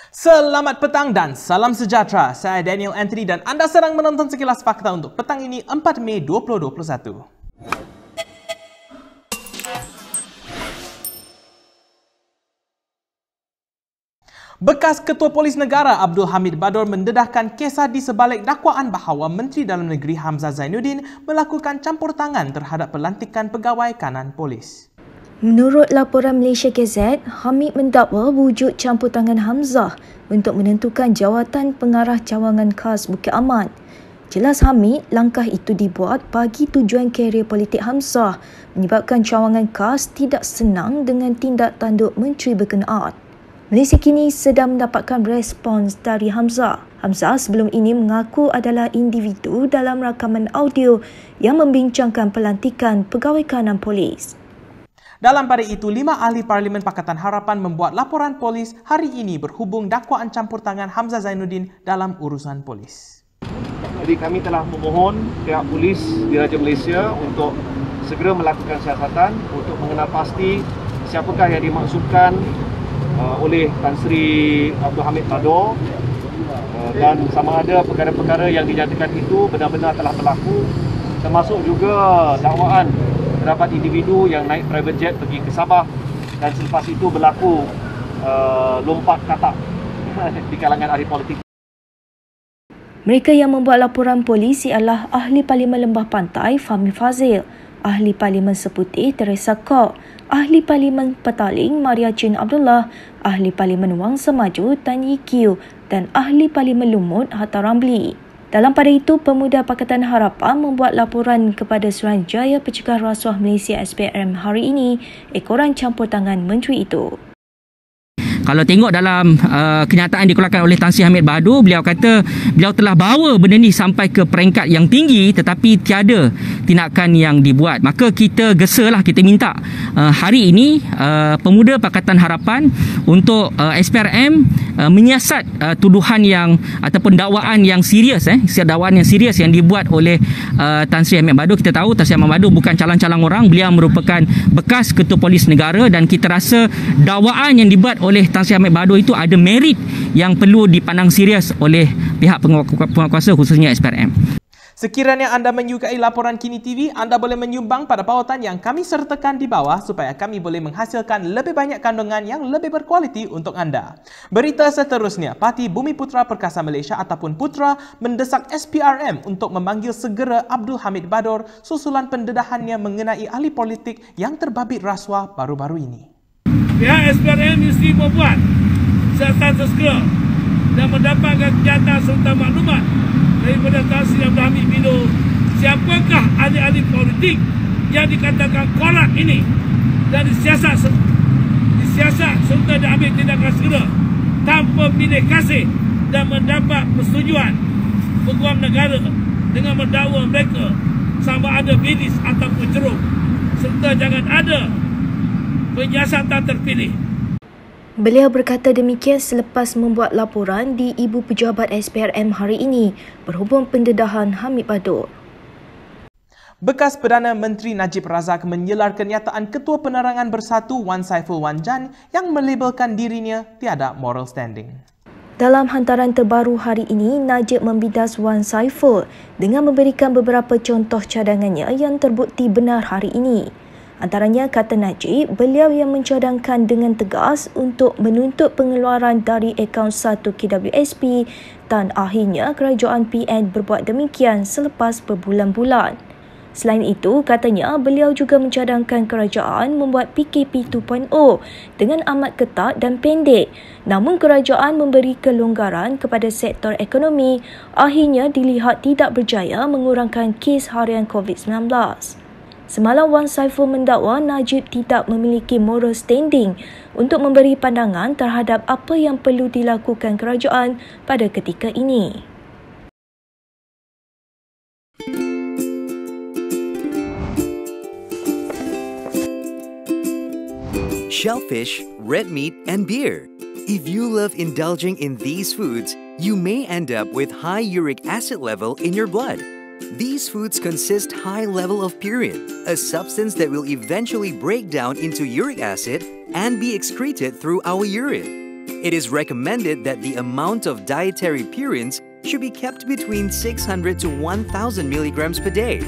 Selamat petang dan salam sejahtera. Saya Daniel Anthony dan anda sedang menonton Sekilas Fakta untuk petang ini 4 Mei 2021. Bekas Ketua Polis Negara Abdul Hamid Badur mendedahkan kisah di sebalik dakwaan bahawa Menteri Dalam Negeri Hamzah Zainuddin melakukan campur tangan terhadap pelantikan pegawai kanan polis. Menurut laporan Malaysia Gazette, Hamid mendakwa wujud campur tangan Hamzah untuk menentukan jawatan pengarah cawangan khas Bukit Aman. Jelas Hamid, langkah itu dibuat bagi tujuan kerjaya politik Hamzah menyebabkan cawangan khas tidak senang dengan tindak tanduk menteri berkenaan. Malaysia kini sedang mendapatkan respons dari Hamzah. Hamzah sebelum ini mengaku adalah individu dalam rakaman audio yang membincangkan pelantikan pegawai kanan polis. Dalam pada itu, 5 ahli Parlimen Pakatan Harapan membuat laporan polis hari ini berhubung dakwaan campur tangan Hamzah Zainuddin dalam urusan polis. Jadi kami telah memohon pihak polis di Raja Malaysia untuk segera melakukan siasatan untuk mengenal pasti siapakah yang dimaksudkan oleh Tan Sri Abdul Hamid Badur dan sama ada perkara-perkara yang dinyatakan itu benar-benar telah berlaku, termasuk juga dakwaan terdapat individu yang naik private jet pergi ke Sabah dan selepas itu berlaku lompat katak di kalangan ahli politik. Mereka yang membuat laporan polis ialah Ahli Parlimen Lembah Pantai Fahmi Fazil, Ahli Parlimen Seputih Teresa Kok, Ahli Parlimen Petaling Maria Chin Abdullah, Ahli Parlimen Wangsa Maju Tan Yee Kiew dan Ahli Parlimen Lumut Hatta Ramli. Dalam pada itu, Pemuda Pakatan Harapan membuat laporan kepada Suruhanjaya Pencegah Rasuah Malaysia SPRM hari ini ekoran campur tangan menteri itu. Kalau tengok dalam kenyataan dikeluarkan oleh Tan Sri Hamid Badur, beliau kata beliau telah bawa benda ni sampai ke peringkat yang tinggi tetapi tiada tindakan yang dibuat. Maka kita gesalah, kita minta hari ini Pemuda Pakatan Harapan untuk SPRM menyiasat tuduhan yang ataupun dakwaan yang serius dakwaan yang serius yang dibuat oleh Tan Sri Hamid Badur. Kita tahu Tan Sri Hamid Badur bukan calang-calang orang, beliau merupakan bekas Ketua Polis Negara dan kita rasa dakwaan yang dibuat oleh Tan Sri Hamid Badur itu ada merit yang perlu dipandang serius oleh pihak penguatkuasa khususnya SPRM. Sekiranya anda menyukai laporan Kini TV, anda boleh menyumbang pada pautan yang kami sertakan di bawah supaya kami boleh menghasilkan lebih banyak kandungan yang lebih berkualiti untuk anda. Berita seterusnya, Parti Bumi Putra Perkasa Malaysia ataupun Putra mendesak SPRM untuk memanggil segera Abdul Hamid Badur susulan pendedahannya mengenai ahli politik yang terbabit rasuah baru-baru ini. Pihak SPRM mesti membuat siasatan segera dan mendapatkan jata serta maklumat daripada Tan Sri Abdul Hamid Badur siapakah ahli-ahli politik yang dikatakan korak ini dan disiasat serta diambil tindakan segera tanpa pilih kasih dan mendapat persetujuan peguam negara dengan mendakwa mereka sama ada bilis ataupun ceruk serta jangan ada penyiasatan terpilih. Beliau berkata demikian selepas membuat laporan di Ibu Pejabat SPRM hari ini berhubung pendedahan Hamid Badur. Bekas Perdana Menteri Najib Razak menyelar kenyataan Ketua Penerangan Bersatu Wan Saiful Wan Jan yang melabelkan dirinya tiada moral standing. Dalam hantaran terbaru hari ini, Najib membidas Wan Saiful dengan memberikan beberapa contoh cadangannya yang terbukti benar hari ini. Antaranya, kata Najib, beliau yang mencadangkan dengan tegas untuk menuntut pengeluaran dari akaun 1 KWSP dan akhirnya kerajaan PN berbuat demikian selepas berbulan-bulan. Selain itu, katanya beliau juga mencadangkan kerajaan membuat PKP 2.0 dengan amat ketat dan pendek. Namun kerajaan memberi kelonggaran kepada sektor ekonomi akhirnya dilihat tidak berjaya mengurangkan kes harian COVID-19. Semalam Wan Saiful mendakwa Najib tidak memiliki moral standing untuk memberi pandangan terhadap apa yang perlu dilakukan kerajaan pada ketika ini. Shellfish, red meat, and beer. If you love indulging in these foods, you may end up with high uric acid level in your blood. These foods consist high level of purine, a substance that will eventually break down into uric acid and be excreted through our urine. It is recommended that the amount of dietary purines should be kept between 600 to 1,000 milligrams per day.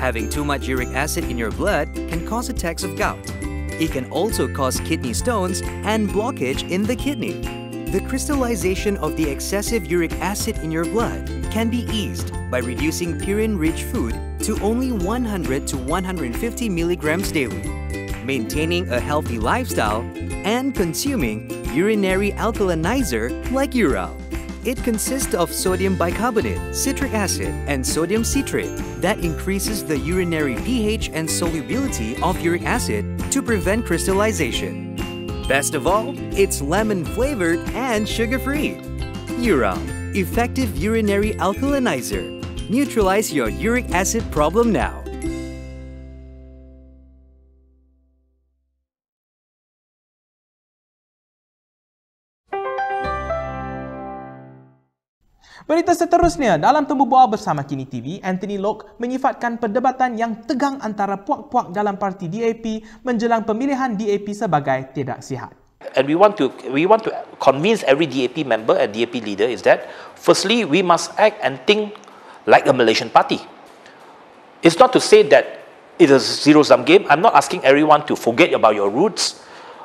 Having too much uric acid in your blood can cause attacks of gout. It can also cause kidney stones and blockage in the kidney. The crystallization of the excessive uric acid in your blood can be eased by reducing purine-rich food to only 100 to 150 milligrams daily, maintaining a healthy lifestyle, and consuming urinary alkalinizer like Ural. It consists of sodium bicarbonate, citric acid, and sodium citrate that increases the urinary pH and solubility of uric acid to prevent crystallization. Best of all, it's lemon-flavored and sugar-free. Ural, effective urinary alkalinizer. Neutralize your uric acid problem now. Berita seterusnya, dalam Temu Bual bersama Kini TV, Anthony Loke menyifatkan perdebatan yang tegang antara puak-puak dalam parti DAP menjelang pemilihan DAP sebagai tidak sihat. And we want to convince every DAP member and DAP leader is that firstly we must act and think like a Malaysian party. It's not to say that it is a zero-sum game. I'm not asking everyone to forget about your roots,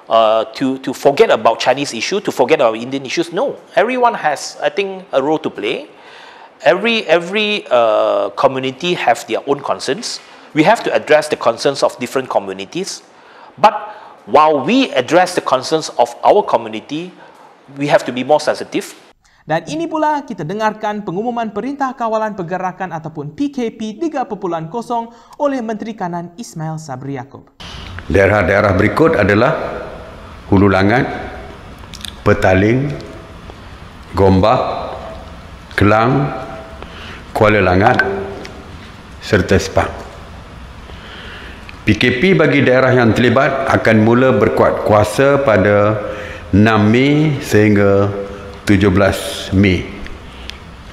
to forget about Chinese issue, to forget about Indian issues. No, everyone has, I think, a role to play. Every community have their own concerns. We have to address the concerns of different communities. But while we address the concerns of our community, we have to be more sensitive. Dan ini pula kita dengarkan pengumuman Perintah Kawalan Pergerakan ataupun PKP 3.0 oleh Menteri Kanan Ismail Sabri Yaakob. Daerah-daerah berikut adalah Hulu Langat, Petaling, Gombak, Kelang, Kuala Langat serta Sepang. PKP bagi daerah yang terlibat akan mula berkuat kuasa pada 6 Mei sehingga 17 Mei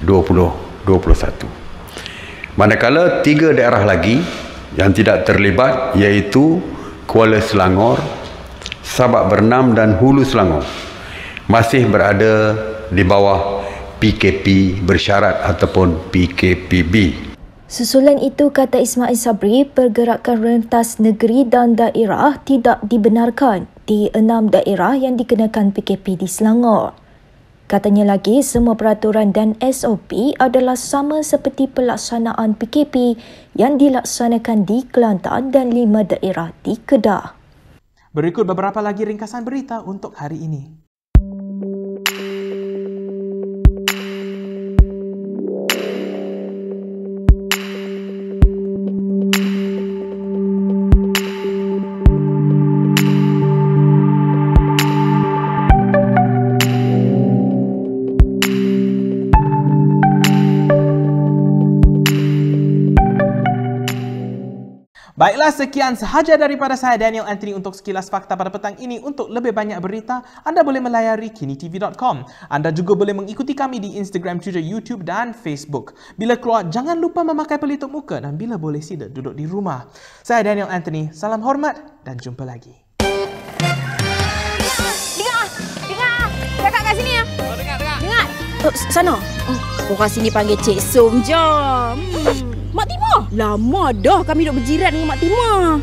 2021. Manakala 3 daerah lagi yang tidak terlibat iaitu Kuala Selangor, Sabak Bernam dan Hulu Selangor masih berada di bawah PKP bersyarat ataupun PKPB. Susulan itu, kata Ismail Sabri, pergerakan rentas negeri dan daerah tidak dibenarkan di 6 daerah yang dikenakan PKP di Selangor. Katanya lagi, semua peraturan dan SOP adalah sama seperti pelaksanaan PKP yang dilaksanakan di Kelantan dan 5 daerah di Kedah. Berikut beberapa lagi ringkasan berita untuk hari ini. Baiklah, sekian sahaja daripada saya Daniel Anthony untuk sekilas fakta pada petang ini. Untuk lebih banyak berita, anda boleh melayari kinitv.com. Anda juga boleh mengikuti kami di Instagram, Twitter, YouTube dan Facebook. Bila keluar, jangan lupa memakai pelitup muka dan bila boleh sila duduk di rumah. Saya Daniel Anthony, salam hormat dan jumpa lagi. Dengar! Cakap kat sini ya. Dengar. Sana. Orang sini panggil Cik Som, jom. Mak Timah. Lama dah kami duk berjiran dengan Mak Timah.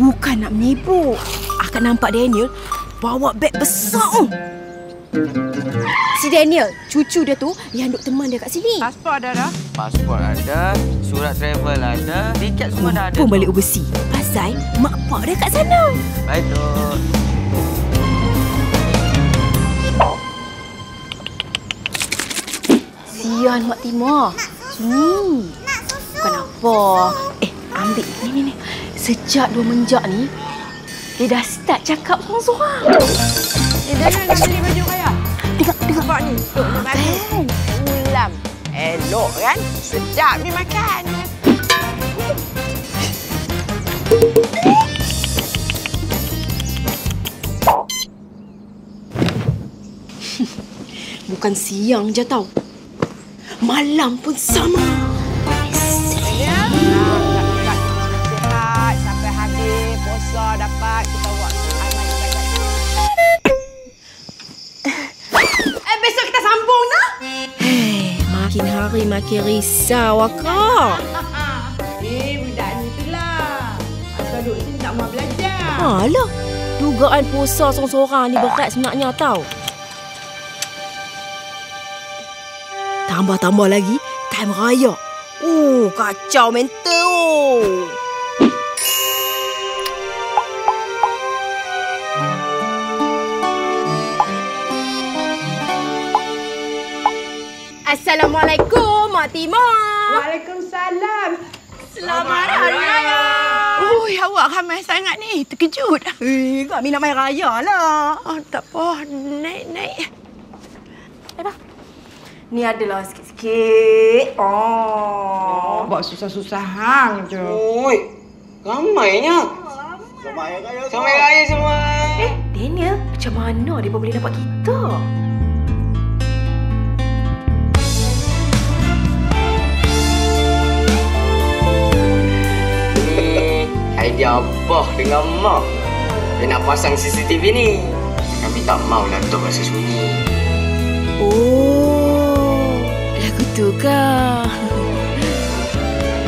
Bukan nak menipu. Akan nampak Daniel bawa beg besar. Si Daniel, cucu dia tu yang duk teman dia kat sini. Pasport ada dah? Pasport ada, surat travel ada, tiket semua dah ada. Pun balik overseas. Pasal mak pak dia kat sana. Baik tu. Sian Mak Timah. Sini. Bukan apa. Ambil ni. Sejak dia menjak ni, dia dah start cakap seorang-seorang. Daniel nak beli baju kaya? Tengok. Nampak ni. Makan. Ulam. Elok kan? Sedap ni makan. Bukan siang je tau. Malam pun sama. Sihat sampai habis puasa dapat kita buat amal ibadat. hari makin risau akak. Budak ni tu lah. Asal duduk sini tak mahu belajar. Alah, dugaan puasa seorang-seorang ni berat sebenarnya tau. Tambah-tambah lagi, time raya. Kacau mental. Assalamualaikum, Mak Timah. Waalaikumsalam. Selamat Hari Raya. Awak ramai sangat ni. Terkejut. Kami nak main raya lah. Tak apa. Naik. Ni adalah sikit-sikit. Buat susah-susah hang je. Oi, ramainya. Selamat Raya semua. Daniel, macam mana dia boleh dapat kita? Idea apa dengan Mak? Dia nak pasang CCTV ni. Kami tak maulah untuk rasa sunyi. Lagu tu kah?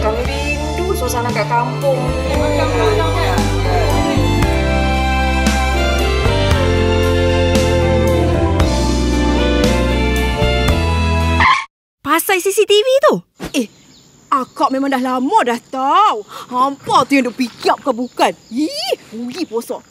Kami rindu suasana kat kampung. Pasal CCTV tu? Akak memang dah lama dah tahu. Hampa tu yang duk fikir bukan? Uli puasa.